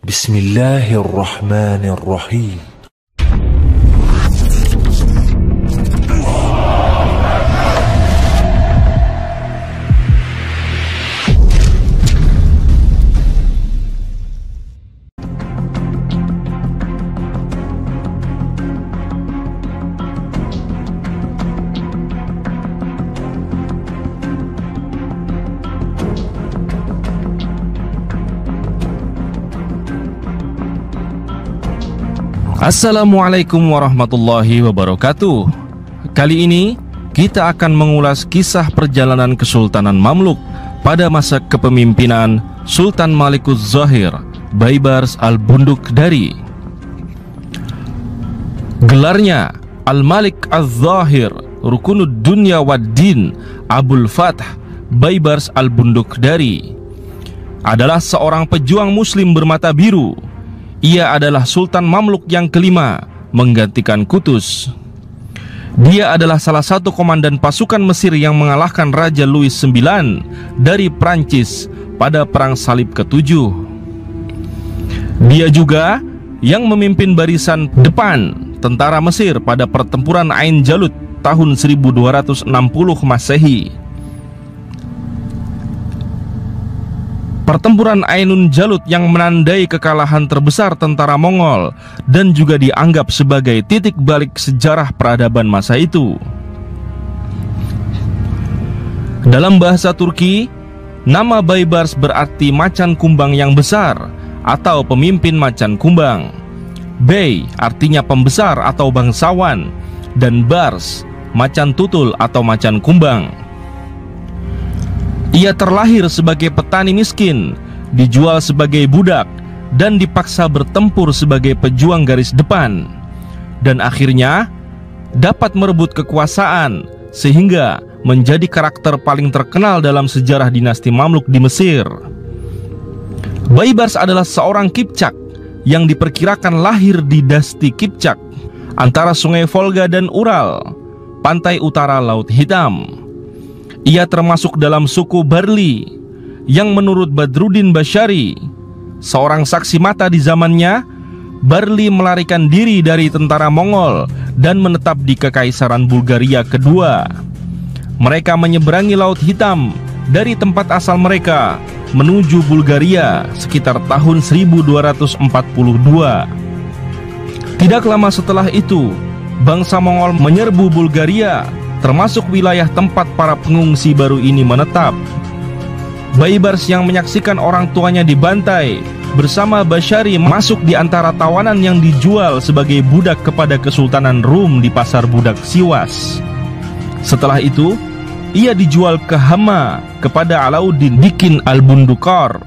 Bismillahirrahmanirrahim. Assalamualaikum warahmatullahi wabarakatuh. Kali ini kita akan mengulas kisah perjalanan Kesultanan Mamluk pada masa kepemimpinan Sultan Malikuz Zahir Baibars Al-Bundukdari. Gelarnya Al-Malik Az-Zahir Rukunud Dunya Wad-Din Abul Fath Baibars Al-Bundukdari adalah seorang pejuang muslim bermata biru. Ia adalah Sultan Mamluk yang kelima menggantikan Qutuz. Dia adalah salah satu komandan pasukan Mesir yang mengalahkan Raja Louis IX dari Prancis pada Perang Salib ke-7. Dia juga yang memimpin barisan depan tentara Mesir pada pertempuran Ain Jalut tahun 1260 Masehi. Pertempuran Ainun Jalut yang menandai kekalahan terbesar tentara Mongol dan juga dianggap sebagai titik balik sejarah peradaban masa itu. Dalam bahasa Turki, nama Baibars berarti macan kumbang yang besar atau pemimpin macan kumbang. Bey artinya pembesar atau bangsawan, dan bars macan tutul atau macan kumbang. Ia terlahir sebagai petani miskin, dijual sebagai budak, dan dipaksa bertempur sebagai pejuang garis depan, dan akhirnya dapat merebut kekuasaan sehingga menjadi karakter paling terkenal dalam sejarah dinasti Mamluk di Mesir. Baibars adalah seorang Kipchak yang diperkirakan lahir di Dasti Kipchak antara sungai Volga dan Ural, pantai utara Laut Hitam. Ia termasuk dalam suku Barli yang menurut Badruddin Bashari, seorang saksi mata di zamannya, Barli melarikan diri dari tentara Mongol dan menetap di Kekaisaran Bulgaria kedua. Mereka menyeberangi Laut Hitam dari tempat asal mereka menuju Bulgaria sekitar tahun 1242. Tidak lama setelah itu, bangsa Mongol menyerbu Bulgaria, termasuk wilayah tempat para pengungsi baru ini menetap. Baibars yang menyaksikan orang tuanya dibantai bersama Bashari masuk di antara tawanan yang dijual sebagai budak kepada Kesultanan Rum di pasar budak Siwas. Setelah itu, ia dijual ke Hama kepada Alauddin Dikin Al-Bundukar.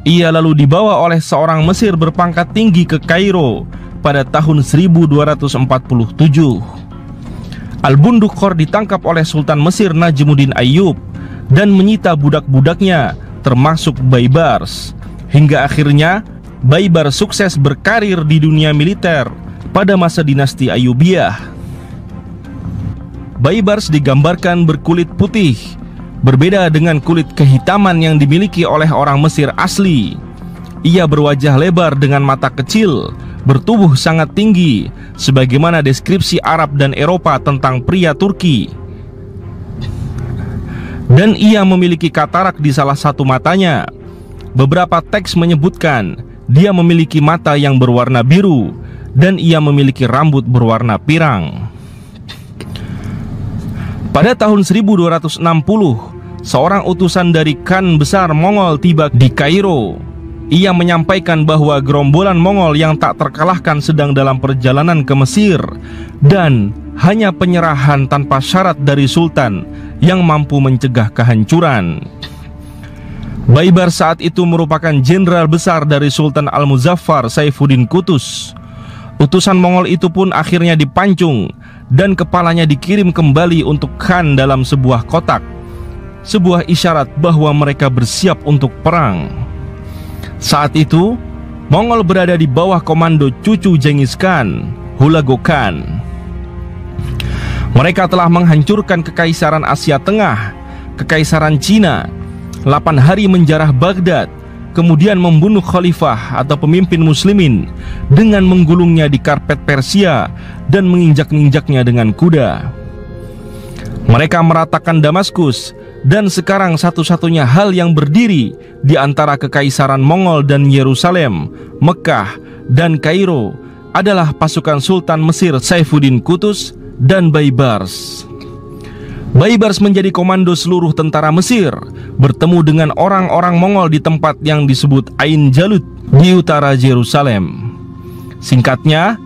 Ia lalu dibawa oleh seorang Mesir berpangkat tinggi ke Kairo pada tahun 1247. Al-Bundukar ditangkap oleh Sultan Mesir Najmuddin Ayyub dan menyita budak-budaknya termasuk Baibars. Hingga akhirnya Baibars sukses berkarir di dunia militer pada masa dinasti Ayyubiyah. Baibars digambarkan berkulit putih, berbeda dengan kulit kehitaman yang dimiliki oleh orang Mesir asli. Ia berwajah lebar dengan mata kecil, bertubuh sangat tinggi, sebagaimana deskripsi Arab dan Eropa tentang pria Turki. Dan ia memiliki katarak di salah satu matanya. Beberapa teks menyebutkan dia memiliki mata yang berwarna biru dan ia memiliki rambut berwarna pirang. Pada tahun 1260, seorang utusan dari Khan besar Mongol tiba di Kairo. Ia menyampaikan bahwa gerombolan Mongol yang tak terkalahkan sedang dalam perjalanan ke Mesir dan hanya penyerahan tanpa syarat dari Sultan yang mampu mencegah kehancuran. Baibars saat itu merupakan jenderal besar dari Sultan Al-Muzaffar Saifuddin Qutuz. Utusan Mongol itu pun akhirnya dipancung dan kepalanya dikirim kembali untuk Khan dalam sebuah kotak, sebuah isyarat bahwa mereka bersiap untuk perang. Saat itu, Mongol berada di bawah komando cucu Genghis Khan, Hulagu Khan. Mereka telah menghancurkan Kekaisaran Asia Tengah, Kekaisaran Cina, 8 hari menjarah Baghdad, kemudian membunuh khalifah atau pemimpin muslimin dengan menggulungnya di karpet Persia dan menginjak-injaknya dengan kuda. Mereka meratakan Damaskus, dan sekarang satu-satunya hal yang berdiri di antara Kekaisaran Mongol dan Yerusalem, Mekah, dan Kairo adalah pasukan Sultan Mesir Saifuddin Qutuz dan Baibars. Baibars menjadi komando seluruh tentara Mesir, bertemu dengan orang-orang Mongol di tempat yang disebut Ain Jalut di utara Yerusalem. Singkatnya,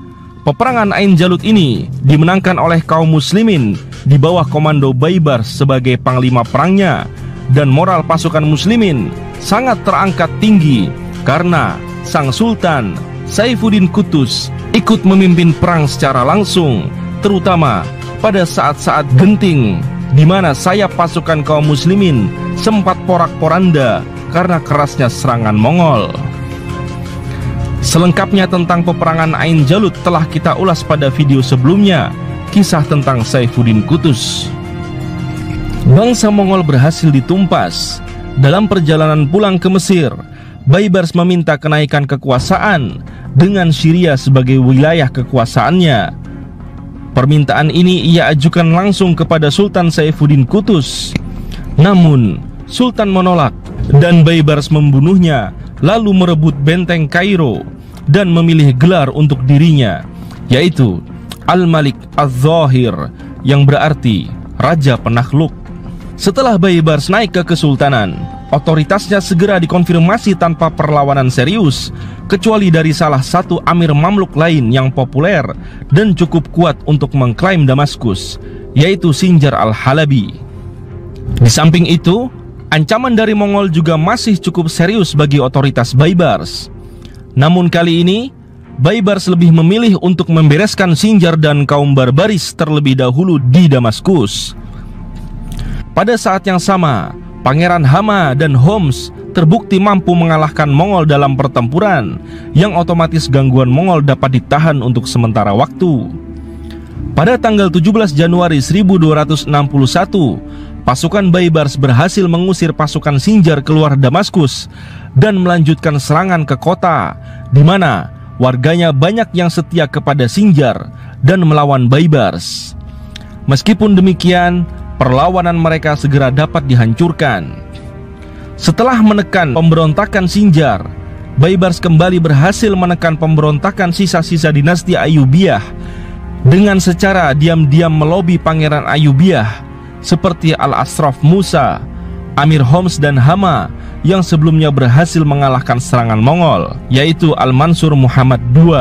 peperangan Ain Jalut ini dimenangkan oleh kaum muslimin di bawah komando Baibars sebagai panglima perangnya, dan moral pasukan muslimin sangat terangkat tinggi karena sang Sultan Saifuddin Qutuz ikut memimpin perang secara langsung, terutama pada saat-saat genting di mana sayap pasukan kaum muslimin sempat porak-poranda karena kerasnya serangan Mongol. Selengkapnya tentang peperangan Ain Jalut telah kita ulas pada video sebelumnya, kisah tentang Saifuddin Qutuz. Bangsa Mongol berhasil ditumpas. Dalam perjalanan pulang ke Mesir, Baibars meminta kenaikan kekuasaan dengan Syria sebagai wilayah kekuasaannya. Permintaan ini ia ajukan langsung kepada Sultan Saifuddin Qutuz. Namun Sultan menolak dan Baibars membunuhnya, lalu merebut benteng Kairo dan memilih gelar untuk dirinya, yaitu Al-Malik Az-Zahir, yang berarti Raja Penakluk. Setelah Baibars naik ke kesultanan, otoritasnya segera dikonfirmasi tanpa perlawanan serius, kecuali dari salah satu Amir Mamluk lain yang populer dan cukup kuat untuk mengklaim Damaskus, yaitu Sinjar Al-Halabi. Di samping itu, ancaman dari Mongol juga masih cukup serius bagi otoritas Baibars. Namun kali ini, Baibars lebih memilih untuk membereskan Sinjar dan kaum barbaris terlebih dahulu di Damaskus. Pada saat yang sama, Pangeran Hama dan Homs terbukti mampu mengalahkan Mongol dalam pertempuran, yang otomatis gangguan Mongol dapat ditahan untuk sementara waktu. Pada tanggal 17 Januari 1261, pasukan Baibars berhasil mengusir pasukan Sinjar keluar Damaskus dan melanjutkan serangan ke kota, di mana warganya banyak yang setia kepada Sinjar dan melawan Baibars. Meskipun demikian, perlawanan mereka segera dapat dihancurkan. Setelah menekan pemberontakan Sinjar, Baibars kembali berhasil menekan pemberontakan sisa-sisa dinasti Ayyubiyah dengan secara diam-diam melobi Pangeran Ayyubiyah seperti Al-Ashraf Musa, Amir Homs dan Hama yang sebelumnya berhasil mengalahkan serangan Mongol, yaitu Al-Mansur Muhammad II.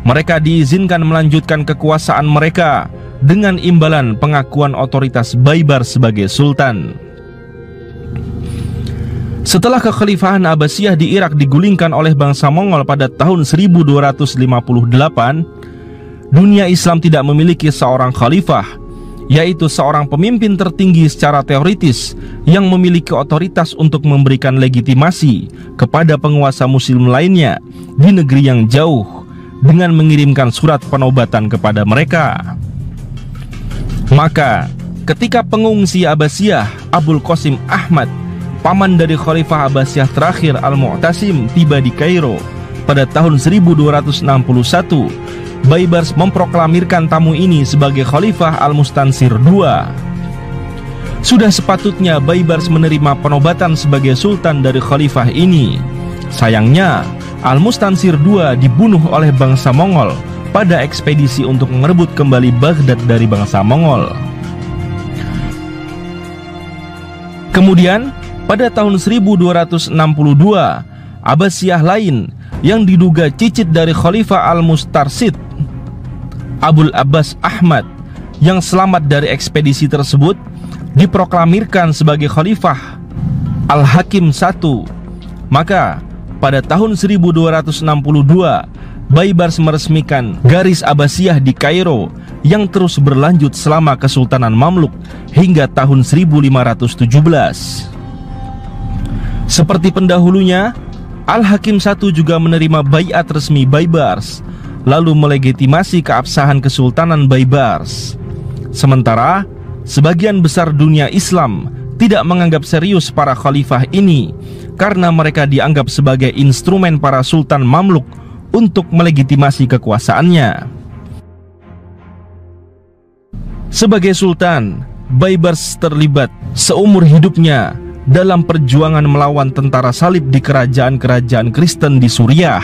Mereka diizinkan melanjutkan kekuasaan mereka dengan imbalan pengakuan otoritas Baibars sebagai sultan. Setelah kekhalifahan Abbasiyah di Irak digulingkan oleh bangsa Mongol pada tahun 1258, dunia Islam tidak memiliki seorang khalifah, yaitu seorang pemimpin tertinggi secara teoritis yang memiliki otoritas untuk memberikan legitimasi kepada penguasa muslim lainnya di negeri yang jauh dengan mengirimkan surat penobatan kepada mereka. Maka ketika pengungsi Abbasiyah Abul Qasim Ahmad, paman dari Khalifah Abbasiyah terakhir Al-Mu'tasim, tiba di Kairo pada tahun 1261, Baibars memproklamirkan tamu ini sebagai Khalifah Al-Mustansir II. Sudah sepatutnya Baibars menerima penobatan sebagai sultan dari khalifah ini. Sayangnya, Al-Mustansir II dibunuh oleh bangsa Mongol pada ekspedisi untuk merebut kembali Baghdad dari bangsa Mongol. Kemudian, pada tahun 1262, Abbasiyah lain yang diduga cicit dari Khalifah Al-Mustarsid, Abul Abbas Ahmad, yang selamat dari ekspedisi tersebut, diproklamirkan sebagai Khalifah Al-Hakim I. Maka pada tahun 1262, Baibars meresmikan garis Abbasiyah di Kairo yang terus berlanjut selama Kesultanan Mamluk hingga tahun 1517. Seperti pendahulunya, Al-Hakim I juga menerima baiat resmi Baibars, lalu melegitimasi keabsahan Kesultanan Baibars. Sementara sebagian besar dunia Islam tidak menganggap serius para khalifah ini karena mereka dianggap sebagai instrumen para sultan Mamluk untuk melegitimasi kekuasaannya. Sebagai sultan, Baibars terlibat seumur hidupnya dalam perjuangan melawan tentara salib di kerajaan-kerajaan Kristen di Suriah.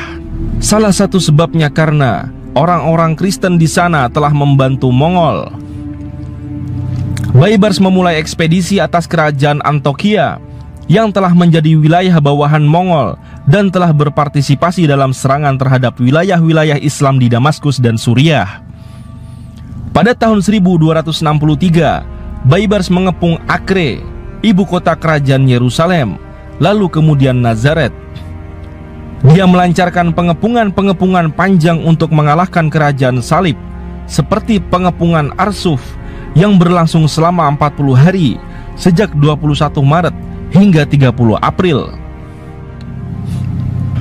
Salah satu sebabnya karena orang-orang Kristen di sana telah membantu Mongol. Baibars memulai ekspedisi atas kerajaan Antokia yang telah menjadi wilayah bawahan Mongol dan telah berpartisipasi dalam serangan terhadap wilayah-wilayah Islam di Damaskus dan Suriah. Pada tahun 1263, Baibars mengepung Acre, ibu kota kerajaan Yerusalem, lalu kemudian Nazaret. Dia melancarkan pengepungan-pengepungan panjang untuk mengalahkan kerajaan salib, seperti pengepungan Arsuf yang berlangsung selama 40 hari sejak 21 Maret hingga 30 April.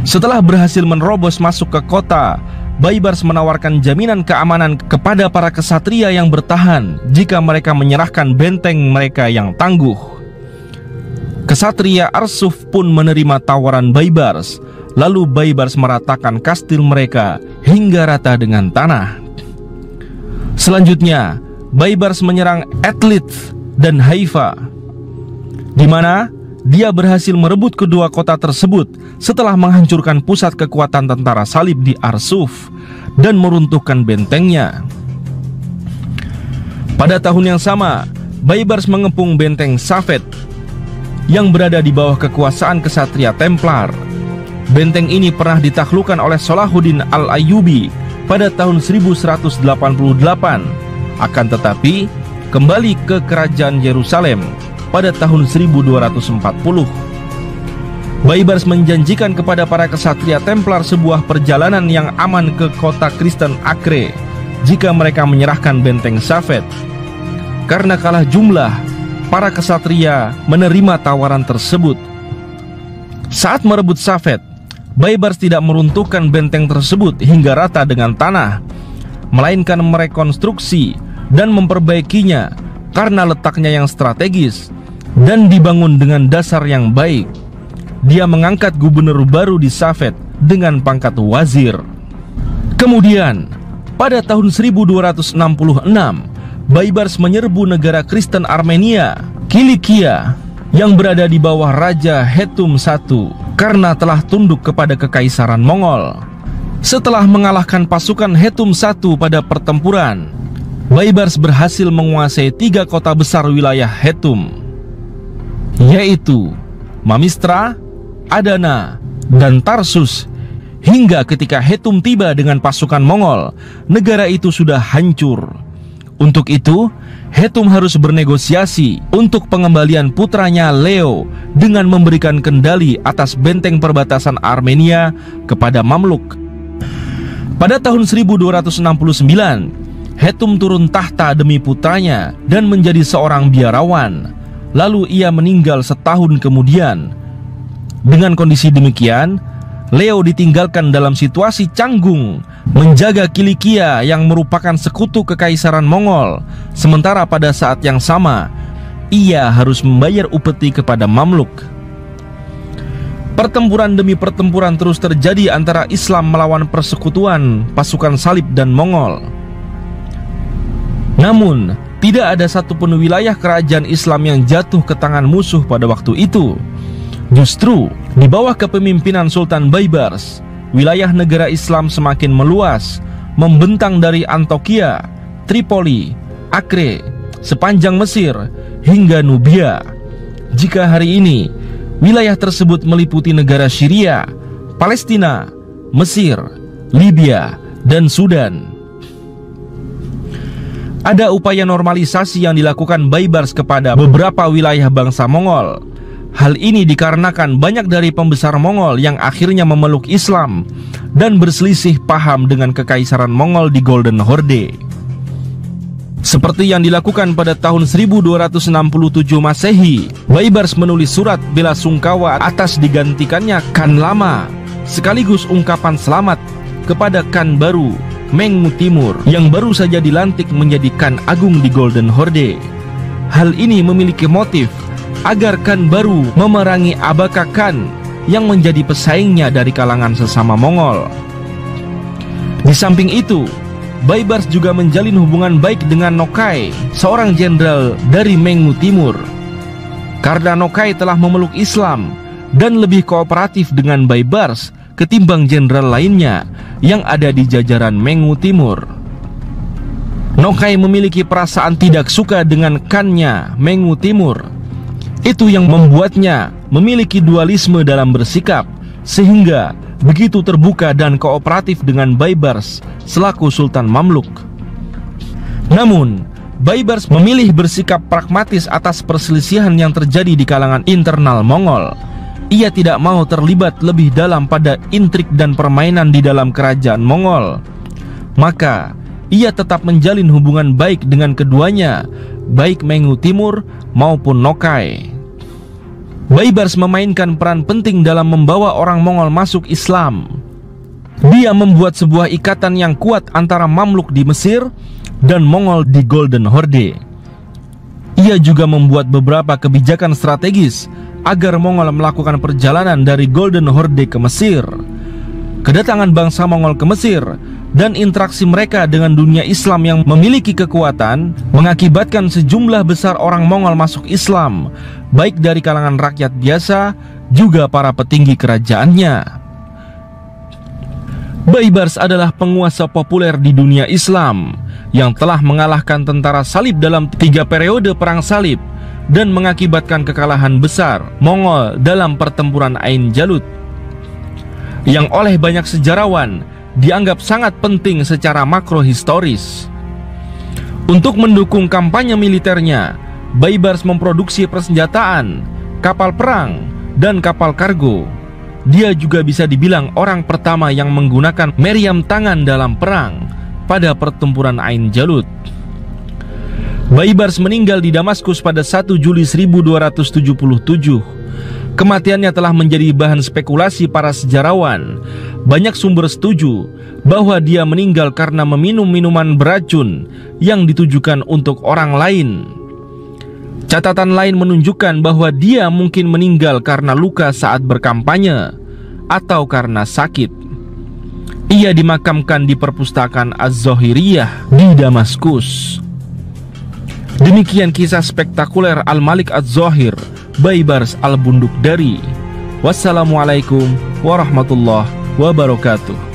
Setelah berhasil menerobos masuk ke kota, Baibars menawarkan jaminan keamanan kepada para kesatria yang bertahan jika mereka menyerahkan benteng mereka yang tangguh. Kesatria Arsuf pun menerima tawaran Baibars. Lalu Baibars meratakan kastil mereka hingga rata dengan tanah. Selanjutnya, Baibars menyerang Etlit dan Haifa, di mana dia berhasil merebut kedua kota tersebut setelah menghancurkan pusat kekuatan tentara salib di Arsuf dan meruntuhkan bentengnya. Pada tahun yang sama, Baibars mengepung benteng Safed yang berada di bawah kekuasaan kesatria Templar. Benteng ini pernah ditaklukkan oleh Salahuddin Al-Ayyubi pada tahun 1188, akan tetapi kembali ke kerajaan Yerusalem pada tahun 1240. Baibars menjanjikan kepada para kesatria Templar sebuah perjalanan yang aman ke kota Kristen Acre jika mereka menyerahkan benteng Safed. Karena kalah jumlah, para kesatria menerima tawaran tersebut. Saat merebut Safed, Baibars tidak meruntuhkan benteng tersebut hingga rata dengan tanah, melainkan merekonstruksi dan memperbaikinya karena letaknya yang strategis dan dibangun dengan dasar yang baik. Dia mengangkat gubernur baru di Safed dengan pangkat wazir. Kemudian, pada tahun 1266, Baibars menyerbu negara Kristen Armenia, Kilikia, yang berada di bawah Raja Hetum I karena telah tunduk kepada kekaisaran Mongol. Setelah mengalahkan pasukan Hetum I pada pertempuran, Baibars berhasil menguasai 3 kota besar wilayah Hetum, yaitu Mamistra, Adana, dan Tarsus. Hingga ketika Hetum tiba dengan pasukan Mongol, negara itu sudah hancur. Untuk itu, Hetum harus bernegosiasi untuk pengembalian putranya Leo dengan memberikan kendali atas benteng perbatasan Armenia kepada Mamluk. Pada tahun 1269, Hetum turun tahta demi putranya dan menjadi seorang biarawan. Lalu ia meninggal setahun kemudian. Dengan kondisi demikian, Leo ditinggalkan dalam situasi canggung menjaga Kilikia yang merupakan sekutu kekaisaran Mongol. Sementara pada saat yang sama, ia harus membayar upeti kepada Mamluk. Pertempuran demi pertempuran terus terjadi antara Islam melawan persekutuan pasukan salib dan Mongol. Namun, tidak ada satupun wilayah kerajaan Islam yang jatuh ke tangan musuh pada waktu itu. Justru, di bawah kepemimpinan Sultan Baibars, wilayah negara Islam semakin meluas, membentang dari Antokia, Tripoli, Acre, sepanjang Mesir, hingga Nubia. Jika hari ini, wilayah tersebut meliputi negara Syria, Palestina, Mesir, Libya, dan Sudan. Ada upaya normalisasi yang dilakukan Baibars kepada beberapa wilayah bangsa Mongol. Hal ini dikarenakan banyak dari pembesar Mongol yang akhirnya memeluk Islam dan berselisih paham dengan kekaisaran Mongol di Golden Horde. Seperti yang dilakukan pada tahun 1267 Masehi, Baibars menulis surat bela sungkawa atas digantikannya Khan lama, sekaligus ungkapan selamat kepada Khan baru, Mengmu Timur, yang baru saja dilantik menjadi Khan Agung di Golden Horde. Hal ini memiliki motif agar Khan baru memerangi Abaka Khan yang menjadi pesaingnya dari kalangan sesama Mongol. Di samping itu, Baibars juga menjalin hubungan baik dengan Nokai, seorang jenderal dari Mengmu Timur. Karena Nokai telah memeluk Islam dan lebih kooperatif dengan Baibars ketimbang jenderal lainnya yang ada di jajaran Mengmu Timur. Nokai memiliki perasaan tidak suka dengan Khan-nya Mengmu Timur. Itu yang membuatnya memiliki dualisme dalam bersikap, sehingga begitu terbuka dan kooperatif dengan Baibars selaku Sultan Mamluk. Namun, Baibars memilih bersikap pragmatis atas perselisihan yang terjadi di kalangan internal Mongol. Ia tidak mau terlibat lebih dalam pada intrik dan permainan di dalam kerajaan Mongol. Maka, ia tetap menjalin hubungan baik dengan keduanya, baik Mengmu Timur maupun Nokai. Baibars memainkan peran penting dalam membawa orang Mongol masuk Islam. Dia membuat sebuah ikatan yang kuat antara Mamluk di Mesir dan Mongol di Golden Horde. Ia juga membuat beberapa kebijakan strategis agar Mongol melakukan perjalanan dari Golden Horde ke Mesir. Kedatangan bangsa Mongol ke Mesir dan interaksi mereka dengan dunia Islam yang memiliki kekuatan mengakibatkan sejumlah besar orang Mongol masuk Islam, baik dari kalangan rakyat biasa juga para petinggi kerajaannya. Baibars adalah penguasa populer di dunia Islam yang telah mengalahkan tentara salib dalam 3 periode perang salib dan mengakibatkan kekalahan besar Mongol dalam pertempuran Ain Jalut, yang oleh banyak sejarawan dianggap sangat penting secara makrohistoris. Untuk mendukung kampanye militernya, Baibars memproduksi persenjataan, kapal perang, dan kapal kargo. Dia juga bisa dibilang orang pertama yang menggunakan meriam tangan dalam perang pada pertempuran Ain Jalut. Baibars meninggal di Damaskus pada 1 Juli 1277. Kematiannya telah menjadi bahan spekulasi para sejarawan. Banyak sumber setuju bahwa dia meninggal karena meminum minuman beracun yang ditujukan untuk orang lain. Catatan lain menunjukkan bahwa dia mungkin meninggal karena luka saat berkampanye atau karena sakit. Ia dimakamkan di perpustakaan Az-Zohiriyah di Damaskus. Demikian kisah spektakuler Al-Malik Az-Zohir, Baibars Al-Bundukdari. Wassalamualaikum warahmatullahi wabarakatuh.